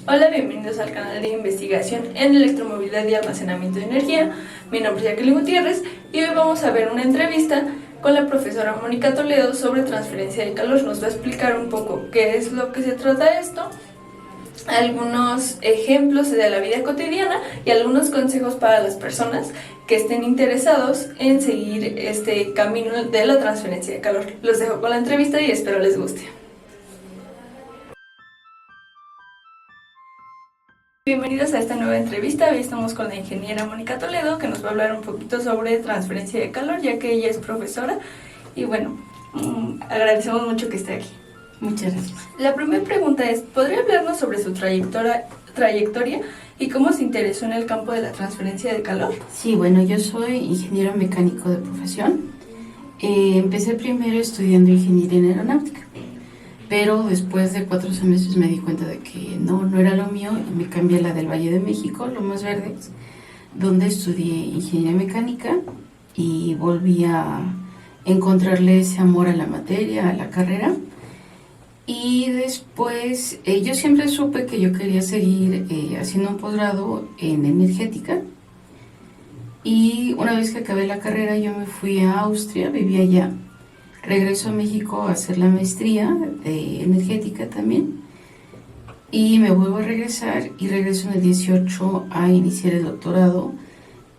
Hola, bienvenidos al canal de investigación en electromovilidad y almacenamiento de energía. Mi nombre es Jacqueline Gutiérrez y hoy vamos a ver una entrevista con la profesora Mónica Toledo sobre transferencia de calor. Nos va a explicar un poco qué es lo que se trata esto, algunos ejemplos de la vida cotidiana y algunos consejos para las personas que estén interesados en seguir este camino de la transferencia de calor. Los dejo con la entrevista y espero les guste. Bienvenidos a esta nueva entrevista. Hoy estamos con la ingeniera Mónica Toledo, que nos va a hablar un poquito sobre transferencia de calor, ya que ella es profesora. Y bueno, agradecemos mucho que esté aquí. Muchas gracias. La primera pregunta es, ¿podría hablarnos sobre su trayectoria y cómo se interesó en el campo de la transferencia de calor? Sí, bueno, yo soy ingeniero mecánico de profesión. Empecé primero estudiando ingeniería en aeronáutica, pero después de 4 semestres me di cuenta de que no era lo mío y me cambié a la del Valle de México, Lomas Verdes, donde estudié ingeniería mecánica y volví a encontrarle ese amor a la materia, a la carrera. Y después yo siempre supe que yo quería seguir haciendo un posgrado en energética. Y una vez que acabé la carrera yo me fui a Austria, vivía allá. Regreso a México a hacer la maestría de energética también. Y me vuelvo a regresar y regreso en el 18 a iniciar el doctorado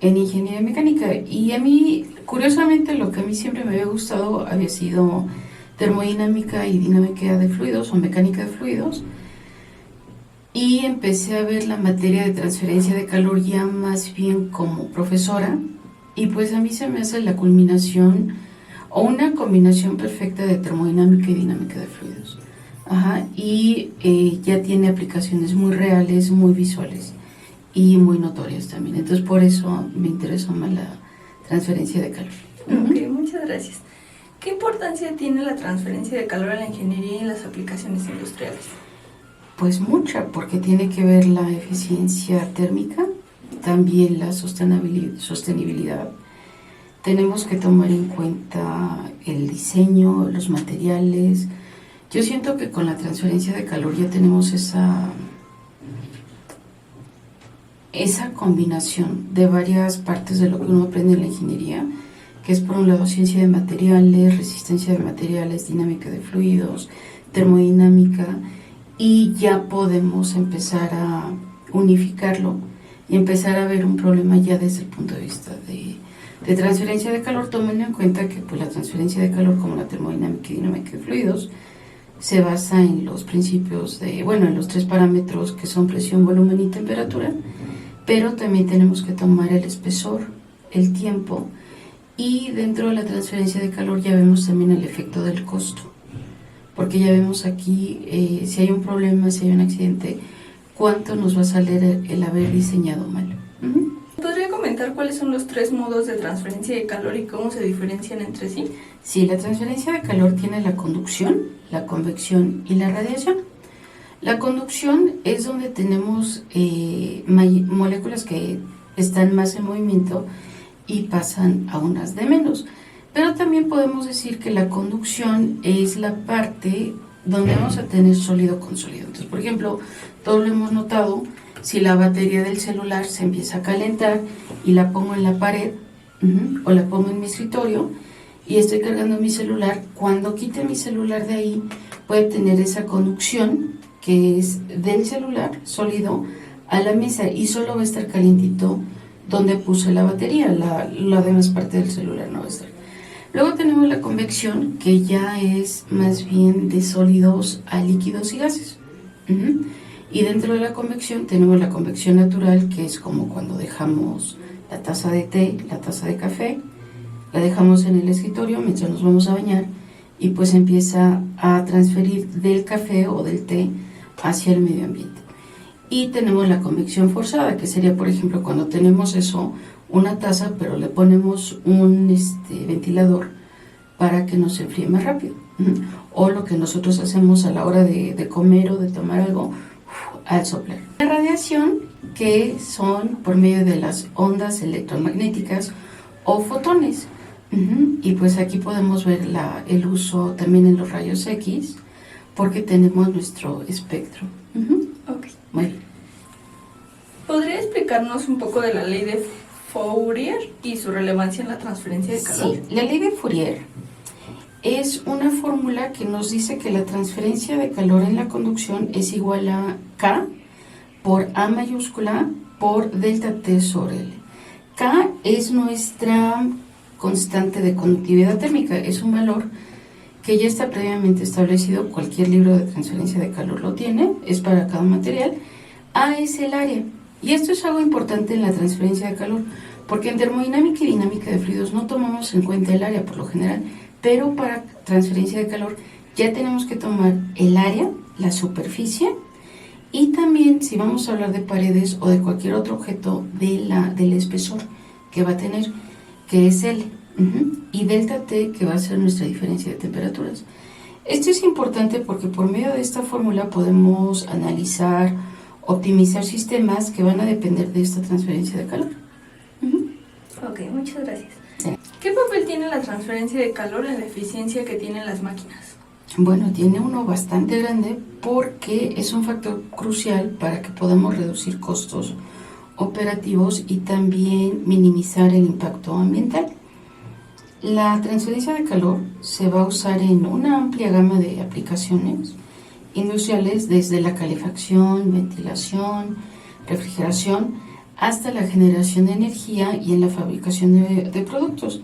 en ingeniería mecánica. Y a mí, curiosamente, lo que a mí siempre me había gustado había sido termodinámica y dinámica de fluidos o mecánica de fluidos, y empecé a ver la materia de transferencia de calor ya más bien como profesora, y pues a mí se me hace la culminación o una combinación perfecta de termodinámica y dinámica de fluidos. Y ya tiene aplicaciones muy reales, muy visuales y muy notorias también, entonces por eso me interesó más la transferencia de calor. Ok, muchas gracias. ¿Qué importancia tiene la transferencia de calor en la ingeniería y en las aplicaciones industriales? Pues mucha, porque tiene que ver la eficiencia térmica, también la sostenibilidad. Tenemos que tomar en cuenta el diseño, los materiales. Yo siento que con la transferencia de calor ya tenemos esa combinación de varias partes de lo que uno aprende en la ingeniería, que es por un lado ciencia de materiales, resistencia de materiales, dinámica de fluidos, termodinámica, y ya podemos empezar a unificarlo y empezar a ver un problema ya desde el punto de vista de transferencia de calor, tomando en cuenta que pues, la transferencia de calor, como la termodinámica y dinámica de fluidos, se basa en los principios en los 3 parámetros que son presión, volumen y temperatura, pero también tenemos que tomar el espesor, el tiempo. Y dentro de la transferencia de calor ya vemos también el efecto del costo, porque ya vemos aquí si hay un problema, si hay un accidente, cuánto nos va a salir el haber diseñado mal. ¿Podría comentar cuáles son los 3 modos de transferencia de calor y cómo se diferencian entre sí? Sí, la transferencia de calor tiene la conducción, la convección y la radiación. La conducción es donde tenemos moléculas que están más en movimiento y pasan a unas de menos. Pero también podemos decir que la conducción es la parte donde vamos a tener sólido con sólido. Entonces, por ejemplo, todos lo hemos notado, si la batería del celular se empieza a calentar y la pongo en la pared o la pongo en mi escritorio y estoy cargando mi celular, cuando quite mi celular de ahí puede tener esa conducción que es del celular sólido a la mesa y solo va a estar calientito donde puse la batería, la demás parte del celular no va a estar. Luego tenemos la convección, que ya es más bien de sólidos a líquidos y gases. Y dentro de la convección tenemos la convección natural, que es como cuando dejamos la taza de té, la taza de café, la dejamos en el escritorio mientras nos vamos a bañar y pues empieza a transferir del café o del té hacia el medio ambiente. Y tenemos la convección forzada, que sería, por ejemplo, cuando tenemos una taza, pero le ponemos un ventilador para que nos enfríe más rápido. O lo que nosotros hacemos a la hora de comer o de tomar algo, al soplar. La radiación, que son por medio de las ondas electromagnéticas o fotones. Y pues aquí podemos ver el uso también en los rayos X, porque tenemos nuestro espectro. Ok. Muy bien. ¿Podría explicarnos un poco de la ley de Fourier y su relevancia en la transferencia de calor? Sí, la ley de Fourier es una fórmula que nos dice que la transferencia de calor en la conducción es igual a K por A mayúscula por delta T sobre L. K es nuestra constante de conductividad térmica, es un valor que ya está previamente establecido, cualquier libro de transferencia de calor lo tiene, es para cada material. A es el área, y esto es algo importante en la transferencia de calor, porque en termodinámica y dinámica de fluidos no tomamos en cuenta el área por lo general, pero para transferencia de calor ya tenemos que tomar el área, la superficie, y también si vamos a hablar de paredes o de cualquier otro objeto del espesor que va a tener, que es L, y delta T, que va a ser nuestra diferencia de temperaturas. Esto es importante porque por medio de esta fórmula podemos analizar, optimizar sistemas que van a depender de esta transferencia de calor. Ok, muchas gracias. Sí. ¿Qué papel tiene la transferencia de calor en la eficiencia que tienen las máquinas? Bueno, tiene uno bastante grande porque es un factor crucial para que podamos reducir costos operativos y también minimizar el impacto ambiental. La transferencia de calor se va a usar en una amplia gama de aplicaciones industriales, desde la calefacción, ventilación, refrigeración, hasta la generación de energía y en la fabricación de productos.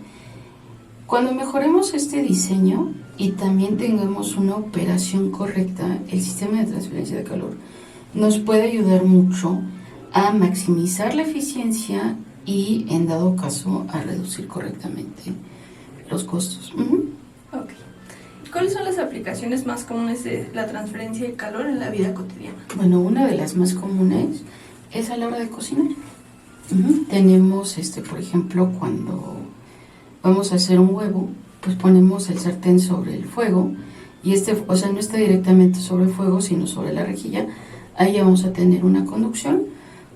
Cuando mejoremos este diseño y también tengamos una operación correcta, el sistema de transferencia de calor nos puede ayudar mucho a maximizar la eficiencia y, en dado caso, a reducir correctamente los costos. Ok. ¿Cuáles son las aplicaciones más comunes de la transferencia de calor en la vida cotidiana? Bueno, una de las más comunes es a la hora de cocinar. Tenemos, por ejemplo, cuando vamos a hacer un huevo, pues ponemos el sartén sobre el fuego y no está directamente sobre el fuego, sino sobre la rejilla. Ahí ya vamos a tener una conducción,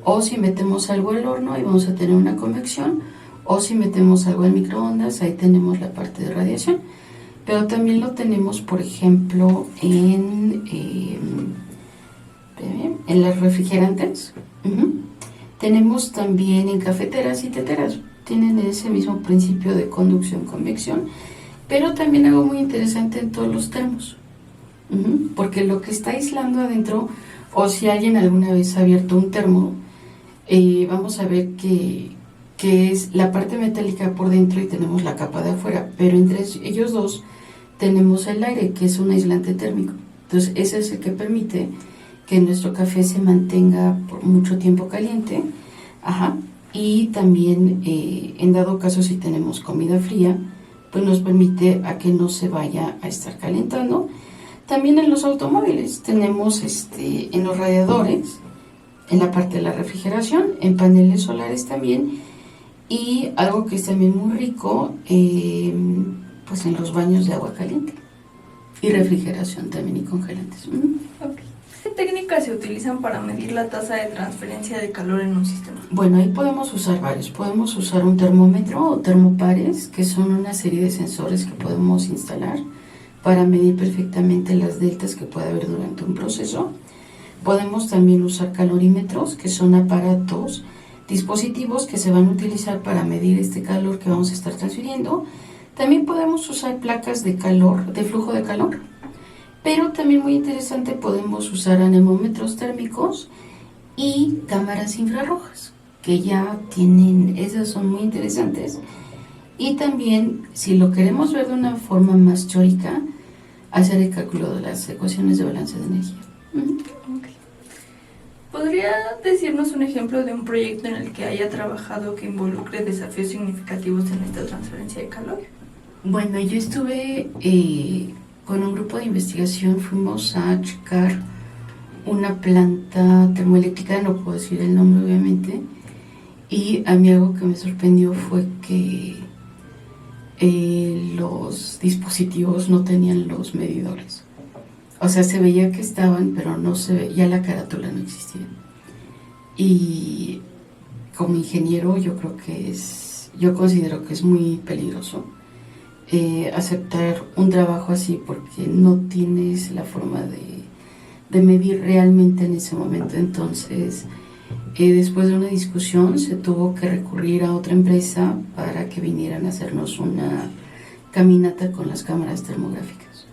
o si metemos algo al horno, ahí vamos a tener una convección, o si metemos algo al microondas, ahí tenemos la parte de radiación. Pero también lo tenemos, por ejemplo, en los refrigerantes. Tenemos también en cafeteras y teteras. Tienen ese mismo principio de conducción-convección. Pero también algo muy interesante en todos los termos. Porque lo que está aislando adentro, o si alguien alguna vez ha abierto un termo, vamos a ver que es la parte metálica por dentro y tenemos la capa de afuera, pero entre ellos dos tenemos el aire, que es un aislante térmico. Entonces ese es el que permite que nuestro café se mantenga por mucho tiempo caliente. Y también en dado caso, si tenemos comida fría, pues nos permite a que no se vaya a estar calentando. También en los automóviles tenemos en los radiadores, en la parte de la refrigeración, en paneles solares también. Y algo que es también muy rico, pues en los baños de agua caliente. Y refrigeración también y congelantes. Okay. ¿Qué técnicas se utilizan para medir la tasa de transferencia de calor en un sistema? Bueno, ahí podemos usar varios. Podemos usar un termómetro o termopares, que son una serie de sensores que podemos instalar para medir perfectamente las deltas que puede haber durante un proceso. Podemos también usar calorímetros, que son aparatos, dispositivos que se van a utilizar para medir este calor que vamos a estar transfiriendo. También podemos usar placas de calor, de flujo de calor, pero también muy interesante, podemos usar anemómetros térmicos y cámaras infrarrojas, que ya tienen, esas son muy interesantes. Y también, si lo queremos ver de una forma más teórica, hacer el cálculo de las ecuaciones de balance de energía. Okay. ¿Podría decirnos un ejemplo de un proyecto en el que haya trabajado que involucre desafíos significativos en esta transferencia de calor? Bueno, yo estuve con un grupo de investigación, fuimos a checar una planta termoeléctrica, no puedo decir el nombre obviamente, y a mí algo que me sorprendió fue que los dispositivos no tenían los medidores. O sea, se veía que estaban, pero no se veía, la carátula no existía. Y como ingeniero yo considero que es muy peligroso aceptar un trabajo así porque no tienes la forma de medir realmente en ese momento. Entonces, después de una discusión se tuvo que recurrir a otra empresa para que vinieran a hacernos una caminata con las cámaras termográficas.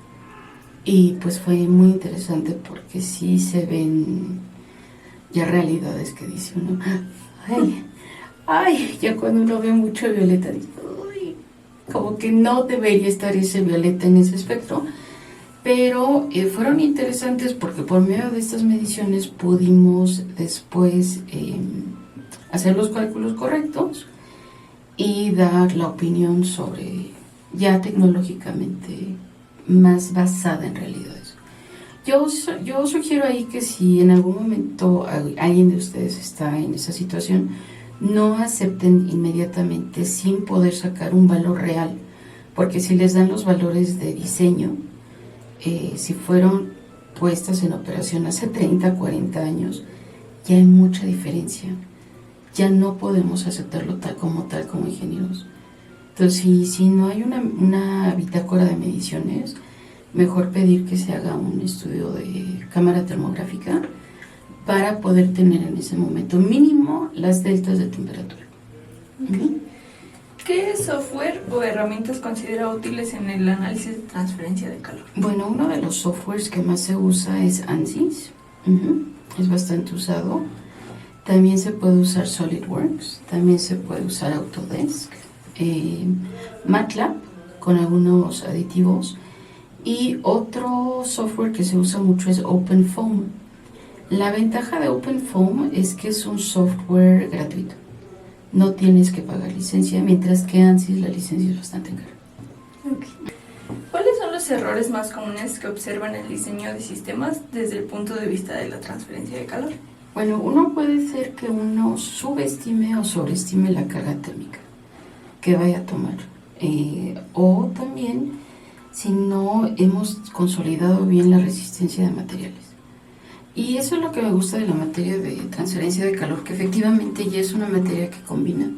Y pues fue muy interesante porque sí se ven ya realidades que dice uno, ay, ya cuando uno ve mucho violeta, dice, uy, como que no debería estar ese violeta en ese espectro. Pero fueron interesantes porque por medio de estas mediciones pudimos después hacer los cálculos correctos y dar la opinión sobre ya tecnológicamente más basada en realidades. Yo sugiero ahí que si en algún momento alguien de ustedes está en esa situación, no acepten inmediatamente sin poder sacar un valor real, porque si les dan los valores de diseño, si fueron puestas en operación hace 30, 40 años, ya hay mucha diferencia. Ya no podemos aceptarlo tal como ingenieros. Entonces, si no hay una bitácora de mediciones, mejor pedir que se haga un estudio de cámara termográfica para poder tener en ese momento mínimo las deltas de temperatura. Okay. ¿Qué software o herramientas considera útiles en el análisis de transferencia de calor? Bueno, uno de los softwares que más se usa es ANSYS. Es bastante usado. También se puede usar SolidWorks, también se puede usar Autodesk, MATLAB con algunos aditivos, y otro software que se usa mucho es OpenFOAM. La ventaja de OpenFOAM es que es un software gratuito, no tienes que pagar licencia, mientras que ANSYS la licencia es bastante cara. Okay. ¿Cuáles son los errores más comunes que observan en el diseño de sistemas desde el punto de vista de la transferencia de calor? Bueno, uno puede ser que uno subestime o sobreestime la carga térmica que vaya a tomar, o también si no hemos consolidado bien la resistencia de materiales. Y eso es lo que me gusta de la materia de transferencia de calor, que efectivamente ya es una materia que combina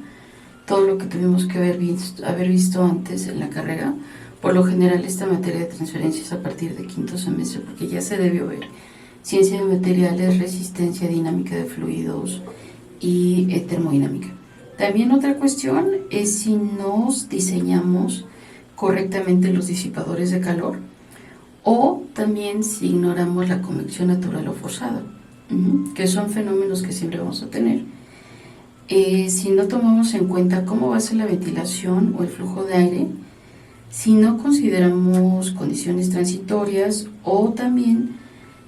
todo lo que tuvimos que haber visto antes en la carrera. Por lo general esta materia de transferencia es a partir de quinto semestre, porque ya se debió ver ciencia de materiales, resistencia, dinámica de fluidos y termodinámica. También otra cuestión es si nos diseñamos correctamente los disipadores de calor, o también si ignoramos la convección natural o forzada, que son fenómenos que siempre vamos a tener. Si no tomamos en cuenta cómo va a ser la ventilación o el flujo de aire, si no consideramos condiciones transitorias, o también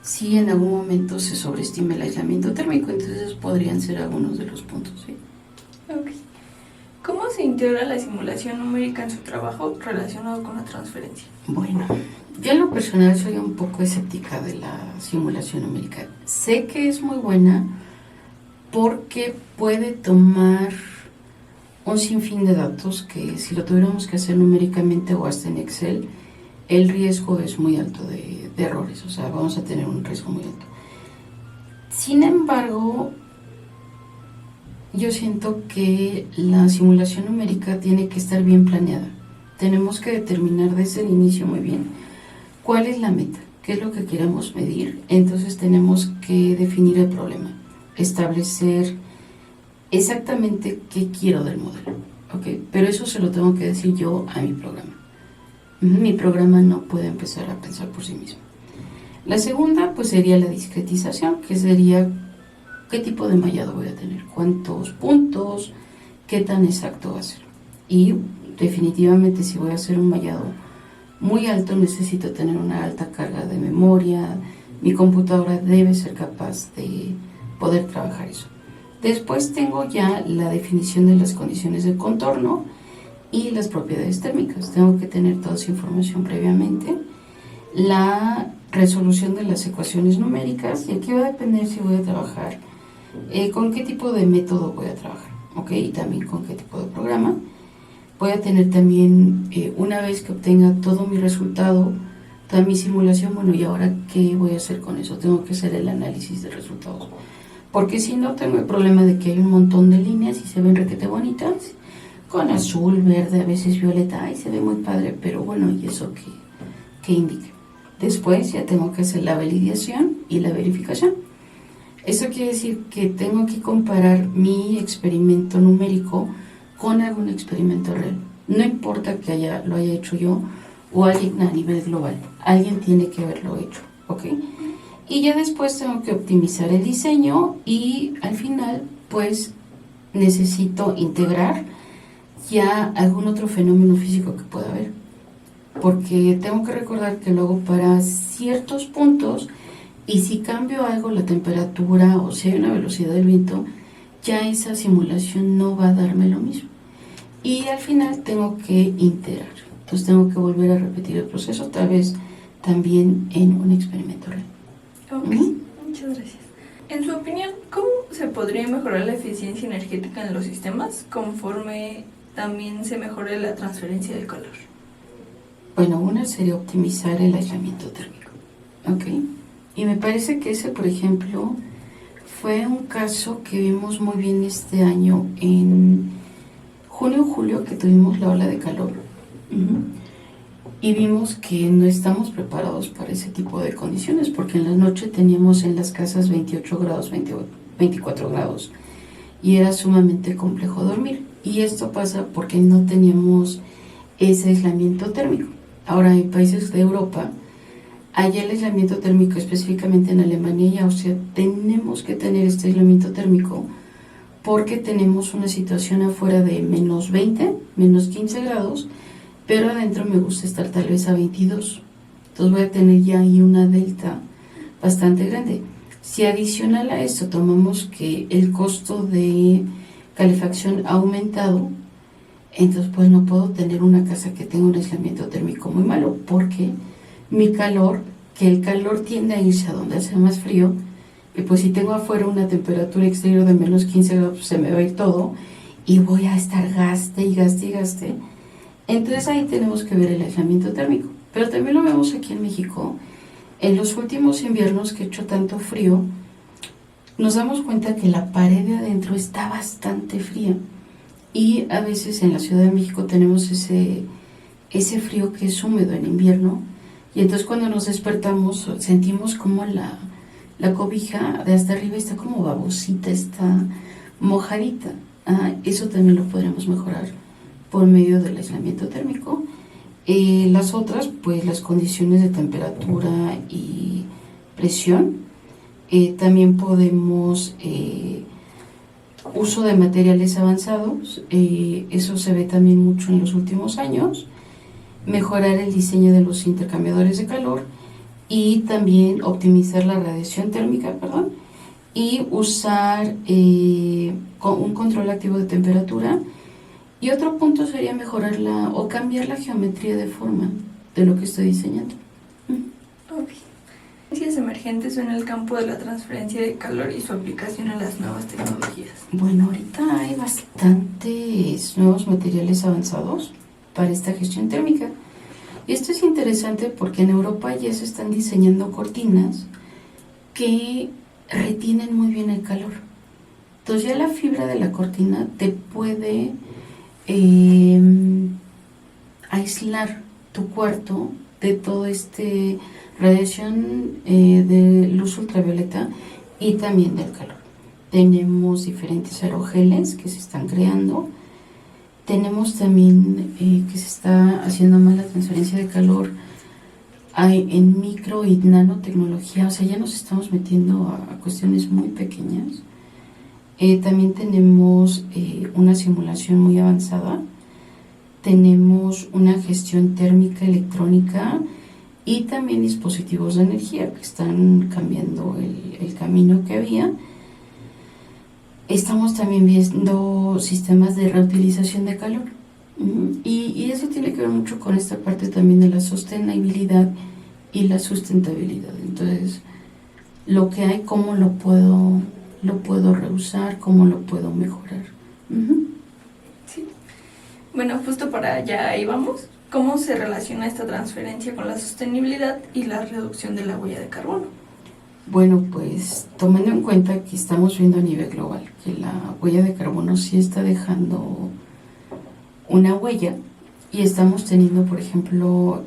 si en algún momento se sobreestima el aislamiento térmico. Entonces podrían ser algunos de los puntos, ¿sí? Okay. ¿Cómo se integra la simulación numérica en su trabajo relacionado con la transferencia? Bueno, yo en lo personal soy un poco escéptica de la simulación numérica. Sé que es muy buena porque puede tomar un sinfín de datos que si lo tuviéramos que hacer numéricamente o hasta en Excel, el riesgo es muy alto de errores, o sea, vamos a tener un riesgo muy alto. Sin embargo, yo siento que la simulación numérica tiene que estar bien planeada. Tenemos que determinar desde el inicio muy bien cuál es la meta, qué es lo que queremos medir. Entonces tenemos que definir el problema, establecer exactamente qué quiero del modelo, ¿okay? Pero eso se lo tengo que decir yo a mi programa. Mi programa no puede empezar a pensar por sí mismo. La segunda pues sería la discretización, que sería qué tipo de mallado voy a tener, cuántos puntos, qué tan exacto va a ser. Y definitivamente si voy a hacer un mallado muy alto, necesito tener una alta carga de memoria. Mi computadora debe ser capaz de poder trabajar eso. Después tengo ya la definición de las condiciones de contorno y las propiedades térmicas. Tengo que tener toda esa información previamente. La resolución de las ecuaciones numéricas, y aquí va a depender si voy a trabajar, con qué tipo de método voy a trabajar, ¿ok? Y también con qué tipo de programa. Voy a tener también, una vez que obtenga todo mi resultado, toda mi simulación, bueno, ¿y ahora qué voy a hacer con eso? Tengo que hacer el análisis de resultados. Porque si no, tengo el problema de que hay un montón de líneas y se ven requete bonitas, con azul, verde, a veces violeta. Ay, se ve muy padre, pero bueno, ¿y eso qué indica? Después ya tengo que hacer la validación y la verificación. Eso quiere decir que tengo que comparar mi experimento numérico con algún experimento real. No importa que lo haya hecho yo o alguien a nivel global. Alguien tiene que haberlo hecho, ¿ok? Y ya después tengo que optimizar el diseño y al final, pues, necesito integrar ya algún otro fenómeno físico que pueda haber. Porque tengo que recordar que luego para ciertos puntos, y si cambio algo, la temperatura o si hay una velocidad del viento, ya esa simulación no va a darme lo mismo. Y al final tengo que integrar. Entonces tengo que volver a repetir el proceso, tal vez también en un experimento real. Ok, muchas gracias. En su opinión, ¿cómo se podría mejorar la eficiencia energética en los sistemas conforme también se mejore la transferencia de calor? Bueno, una sería optimizar el aislamiento térmico, ¿ok? Y me parece que ese, por ejemplo, fue un caso que vimos muy bien este año en junio o julio, que tuvimos la ola de calor. Y vimos que no estamos preparados para ese tipo de condiciones, porque en la noche teníamos en las casas 28 grados, 24 grados, y era sumamente complejo dormir. Y esto pasa porque no teníamos ese aislamiento térmico. Ahora, en países de Europa, hay el aislamiento térmico, específicamente en Alemania y Austria, tenemos que tener este aislamiento térmico porque tenemos una situación afuera de menos 20, menos 15 grados, pero adentro me gusta estar tal vez a 22. Entonces voy a tener ya ahí una delta bastante grande. Si adicional a esto tomamos que el costo de calefacción ha aumentado, entonces pues no puedo tener una casa que tenga un aislamiento térmico muy malo, porque mi calor, que el calor tiende a irse a donde hace más frío, y pues si tengo afuera una temperatura exterior de menos 15 grados, pues se me va a ir todo y voy a estar gaste y gaste y gaste. Entonces ahí tenemos que ver el aislamiento térmico. Pero también lo vemos aquí en México. En los últimos inviernos que ha hecho tanto frío, nos damos cuenta que la pared de adentro está bastante fría. Y a veces en la Ciudad de México tenemos ese frío que es húmedo en invierno. Y entonces cuando nos despertamos sentimos como la cobija de hasta arriba está como babosita, está mojadita. Eso también lo podremos mejorar por medio del aislamiento térmico. Las otras, pues las condiciones de temperatura y presión. También podemos uso de materiales avanzados, eso se ve también mucho en los últimos años. Mejorar el diseño de los intercambiadores de calor y también optimizar la radiación térmica, y usar un control activo de temperatura. Y otro punto sería mejorar o cambiar la geometría de forma de lo que estoy diseñando. Tecnologías emergentes en el campo de la transferencia de calor y su aplicación a las nuevas tecnologías. Bueno, ahorita hay bastantes nuevos materiales avanzados para esta gestión térmica. Y esto es interesante porque en Europa ya se están diseñando cortinas que retienen muy bien el calor. Entonces ya la fibra de la cortina te puede aislar tu cuarto de todo radiación de luz ultravioleta y también del calor. Tenemos diferentes aerogeles que se están creando. Tenemos también que se está haciendo más la transferencia de calor en micro y nanotecnología, o sea, ya nos estamos metiendo a cuestiones muy pequeñas. También tenemos una simulación muy avanzada, tenemos una gestión térmica electrónica y también dispositivos de energía que están cambiando el camino que había. Estamos también viendo sistemas de reutilización de calor y eso tiene que ver mucho con esta parte también de la sostenibilidad y la sustentabilidad. Entonces, lo que hay, cómo lo puedo reusar, cómo lo puedo mejorar. Sí. Bueno, justo para allá ahí vamos. ¿Cómo se relaciona esta transferencia con la sostenibilidad y la reducción de la huella de carbono? Bueno, pues tomando en cuenta que estamos viendo a nivel global que la huella de carbono sí está dejando una huella y estamos teniendo, por ejemplo,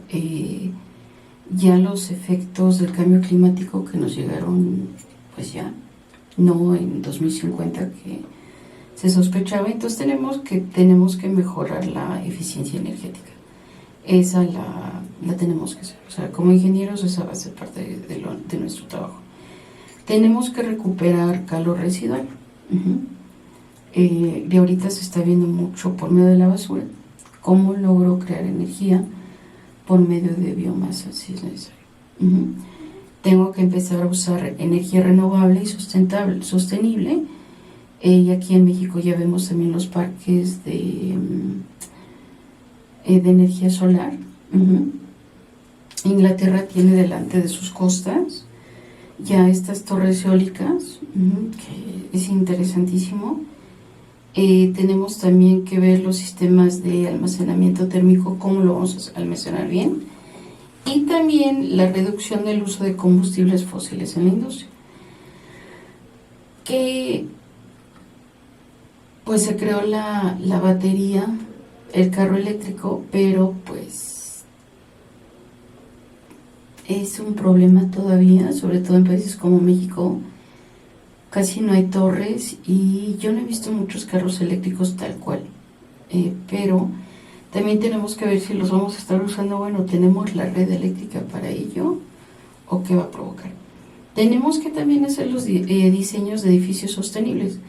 ya los efectos del cambio climático que nos llegaron, pues ya, no en 2050 que se sospechaba. Entonces tenemos que mejorar la eficiencia energética. Esa la tenemos que hacer. O sea, como ingenieros esa va a ser parte de nuestro trabajo. Tenemos que recuperar calor residual. De ahorita se está viendo mucho por medio de la basura. ¿Cómo logro crear energía por medio de biomasa si es necesario? Tengo que empezar a usar energía renovable y sostenible. Y aquí en México ya vemos también los parques de energía solar. Inglaterra tiene delante de sus costas ya estas torres eólicas, que es interesantísimo. Tenemos también que ver los sistemas de almacenamiento térmico, cómo lo vamos a almacenar bien, y también la reducción del uso de combustibles fósiles en la industria, que pues se creó la batería, el carro eléctrico, pero pues es un problema todavía, sobre todo en países como México. Casi no hay torres y yo no he visto muchos carros eléctricos tal cual, pero también tenemos que ver si los vamos a estar usando. Bueno, tenemos la red eléctrica para ello o qué va a provocar. Tenemos que también hacer los diseños de edificios sostenibles.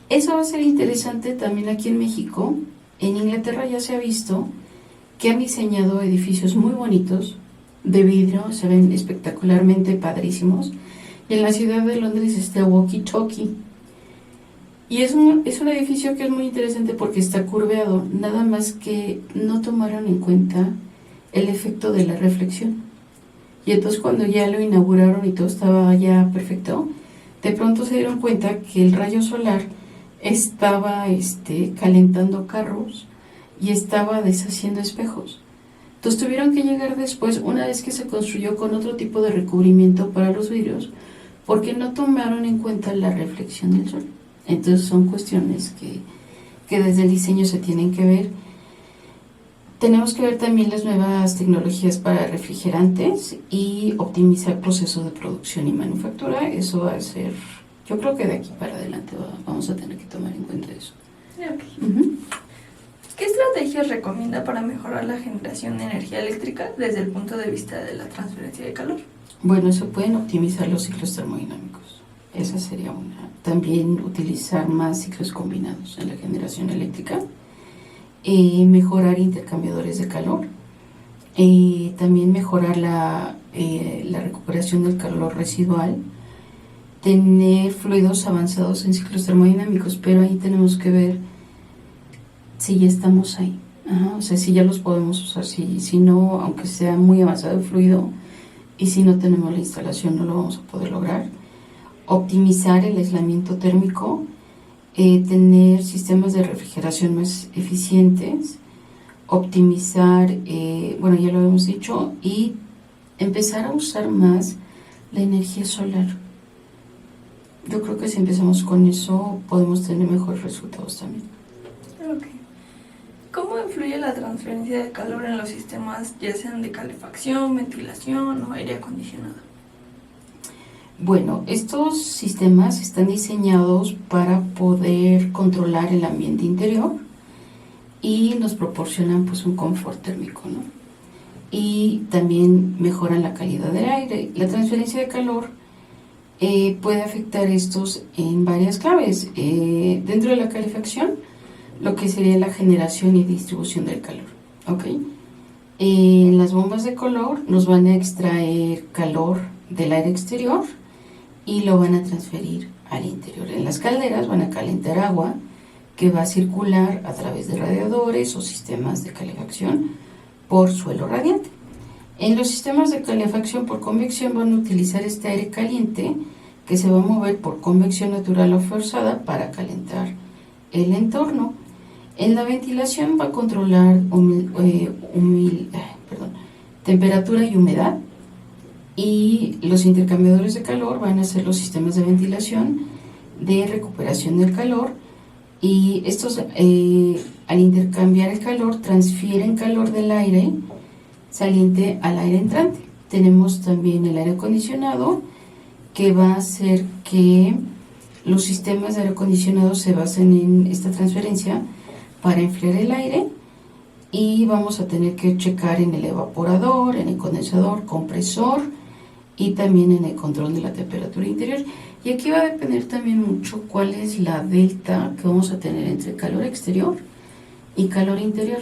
Eso va a ser interesante también aquí en México. En Inglaterra ya se ha visto que han diseñado edificios muy bonitos de vidrio, se ven espectacularmente padrísimos. Y en la ciudad de Londres está Walkie Talkie. Y es un edificio que es muy interesante porque está curveado, nada más que no tomaron en cuenta el efecto de la reflexión. Y entonces cuando ya lo inauguraron y todo estaba ya perfecto, de pronto se dieron cuenta que el rayo solar estaba calentando carros y estaba deshaciendo espejos. Entonces tuvieron que llegar después, una vez que se construyó, con otro tipo de recubrimiento para los vidrios, porque no tomaron en cuenta la reflexión del sol. Entonces son cuestiones que desde el diseño se tienen que ver. Tenemos que ver también las nuevas tecnologías para refrigerantes y optimizar procesos de producción y manufactura. Eso va a ser, yo creo que de aquí para adelante vamos a tener que tomar en cuenta eso. Okay. ¿Qué estrategias recomienda para mejorar la generación de energía eléctrica desde el punto de vista de la transferencia de calor? Bueno, se pueden optimizar los ciclos termodinámicos. Esa sería una. También utilizar más ciclos combinados en la generación eléctrica. Mejorar intercambiadores de calor. También mejorar la recuperación del calor residual. Tener fluidos avanzados en ciclos termodinámicos, pero ahí tenemos que ver si ya estamos ahí. O sea, si ya los podemos usar. Si no, aunque sea muy avanzado el fluido, y si no tenemos la instalación no lo vamos a poder lograr. Optimizar el aislamiento térmico, tener sistemas de refrigeración más eficientes, optimizar, bueno, ya lo hemos dicho, y empezar a usar más la energía solar. Yo creo que si empezamos con eso podemos tener mejores resultados también. Ok. ¿Cómo influye la transferencia de calor en los sistemas, ya sean de calefacción, ventilación o aire acondicionado? Bueno, estos sistemas están diseñados para poder controlar el ambiente interior y nos proporcionan pues un confort térmico, ¿no? Y también mejoran la calidad del aire. La transferencia de calor puede afectar estos en varias claves. Dentro de la calefacción, lo que sería la generación y distribución del calor, ¿ok? En las bombas de calor nos van a extraer calor del aire exterior y lo van a transferir al interior. En las calderas van a calentar agua que va a circular a través de radiadores o sistemas de calefacción por suelo radiante. En los sistemas de calefacción por convección van a utilizar este aire caliente que se va a mover por convección natural o forzada para calentar el entorno. En la ventilación va a controlar temperatura y humedad, y los intercambiadores de calor van a ser los sistemas de ventilación de recuperación del calor, y estos al intercambiar el calor, transfieren calor del aire saliente al aire entrante. Tenemos también el aire acondicionado, que va a hacer que los sistemas de aire acondicionado se basen en esta transferencia para enfriar el aire, y vamos a tener que checar en el evaporador, en el condensador, compresor y también en el control de la temperatura interior. Y aquí va a depender también mucho cuál es la delta que vamos a tener entre calor exterior y calor interior,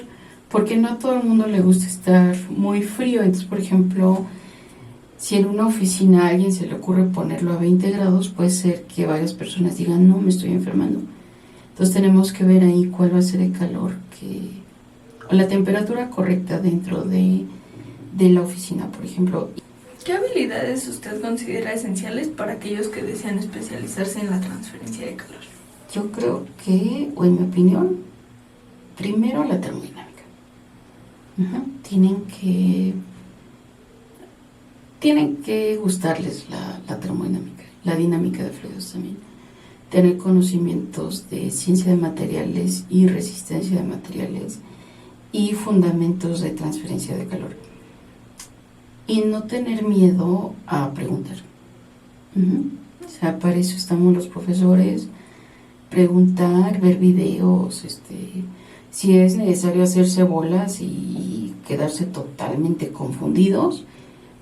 porque no a todo el mundo le gusta estar muy frío. Entonces, por ejemplo, si en una oficina a alguien se le ocurre ponerlo a 20 grados, puede ser que varias personas digan, no, me estoy enfermando. Entonces tenemos que ver ahí cuál va a ser el calor o la temperatura correcta dentro de la oficina, por ejemplo. ¿Qué habilidades usted considera esenciales para aquellos que desean especializarse en la transferencia de calor? Yo creo que, o en mi opinión, primero la termodinámica. Tienen que gustarles la termodinámica, la dinámica de fluidos también. Tener conocimientos de ciencia de materiales y resistencia de materiales y fundamentos de transferencia de calor. Y no tener miedo a preguntar. O sea, para eso estamos los profesores, preguntar, ver videos, si es necesario hacerse bolas y quedarse totalmente confundidos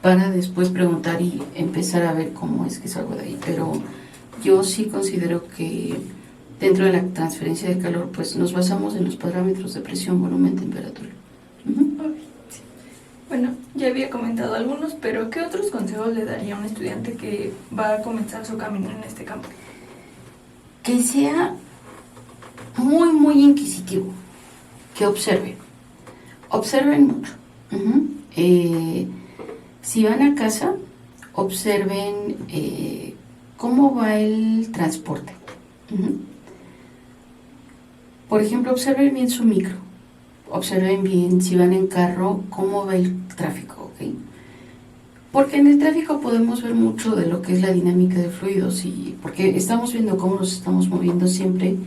para después preguntar y empezar a ver cómo es que salgo de ahí. Pero yo sí considero que dentro de la transferencia de calor, pues nos basamos en los parámetros de presión, volumen, temperatura. Sí. Bueno, ya había comentado algunos, pero ¿qué otros consejos le daría a un estudiante que va a comenzar su camino en este campo? Que sea muy, muy inquisitivo, que observen mucho. Si van a casa, observen cómo va el transporte. Por ejemplo, observen bien su micro, observen bien si van en carro, cómo va el tráfico, ¿ok? Porque en el tráfico podemos ver mucho de lo que es la dinámica de fluidos, y porque estamos viendo cómo nos estamos moviendo siempre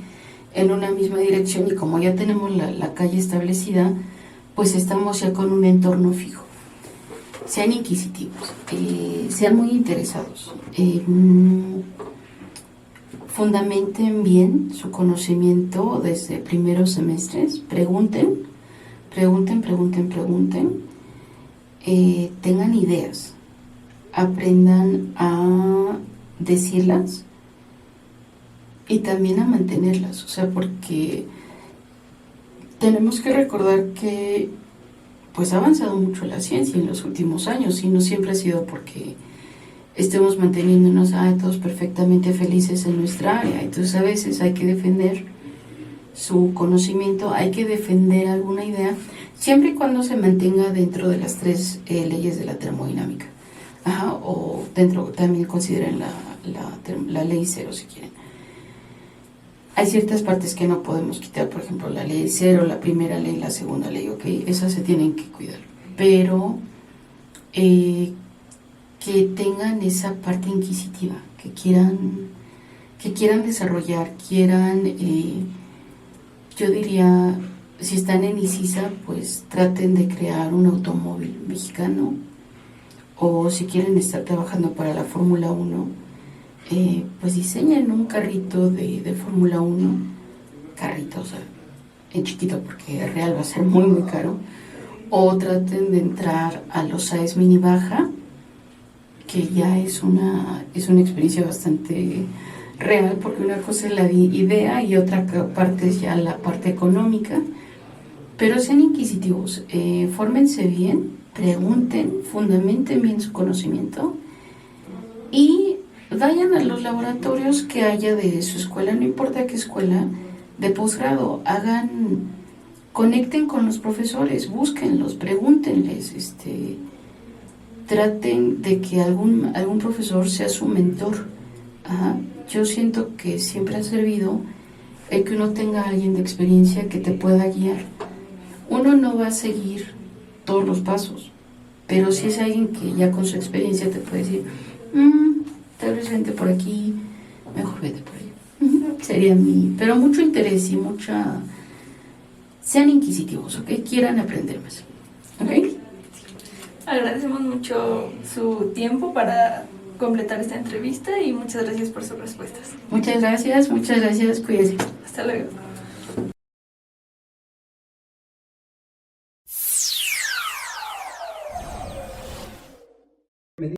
en una misma dirección, y como ya tenemos la calle establecida, pues estamos ya con un entorno fijo. Sean inquisitivos, sean muy interesados, fundamenten bien su conocimiento desde primeros semestres, pregunten, tengan ideas, aprendan a decirlas y también a mantenerlas. O sea, porque tenemos que recordar que pues ha avanzado mucho la ciencia en los últimos años, y no siempre ha sido porque estemos manteniéndonos todos perfectamente felices en nuestra área. Entonces a veces hay que defender su conocimiento, hay que defender alguna idea, siempre y cuando se mantenga dentro de las 3 leyes de la termodinámica. O dentro, también consideren la ley 0 si quieren. Hay ciertas partes que no podemos quitar, por ejemplo la ley 0, la primera ley, la segunda ley, ¿ok? Esas se tienen que cuidar, pero que tengan esa parte inquisitiva, que quieran desarrollar, yo diría, si están en ICISA, pues traten de crear un automóvil mexicano, o si quieren estar trabajando para la Fórmula 1, pues diseñen un carrito de Fórmula 1, o sea, en chiquito, porque real va a ser muy muy caro, o traten de entrar a los AES mini baja, que ya es una experiencia bastante real, porque una cosa es la idea y otra parte es ya la parte económica. Pero sean inquisitivos, fórmense bien, pregunten, fundamenten bien su conocimiento y vayan a los laboratorios que haya de su escuela, no importa qué escuela, de posgrado. Conecten con los profesores, búsquenlos, pregúntenles, traten de que algún profesor sea su mentor. Yo siento que siempre ha servido el que uno tenga a alguien de experiencia que te pueda guiar. Uno no va a seguir todos los pasos, pero si es alguien que ya con su experiencia te puede decir, tal vez vente por aquí, mejor vete por allá. Sería pero mucho interés y sean inquisitivos, ¿ok? Quieran aprender más, ¿ok? Agradecemos mucho su tiempo para completar esta entrevista y muchas gracias por sus respuestas. Muchas gracias, cuídense. Hasta luego.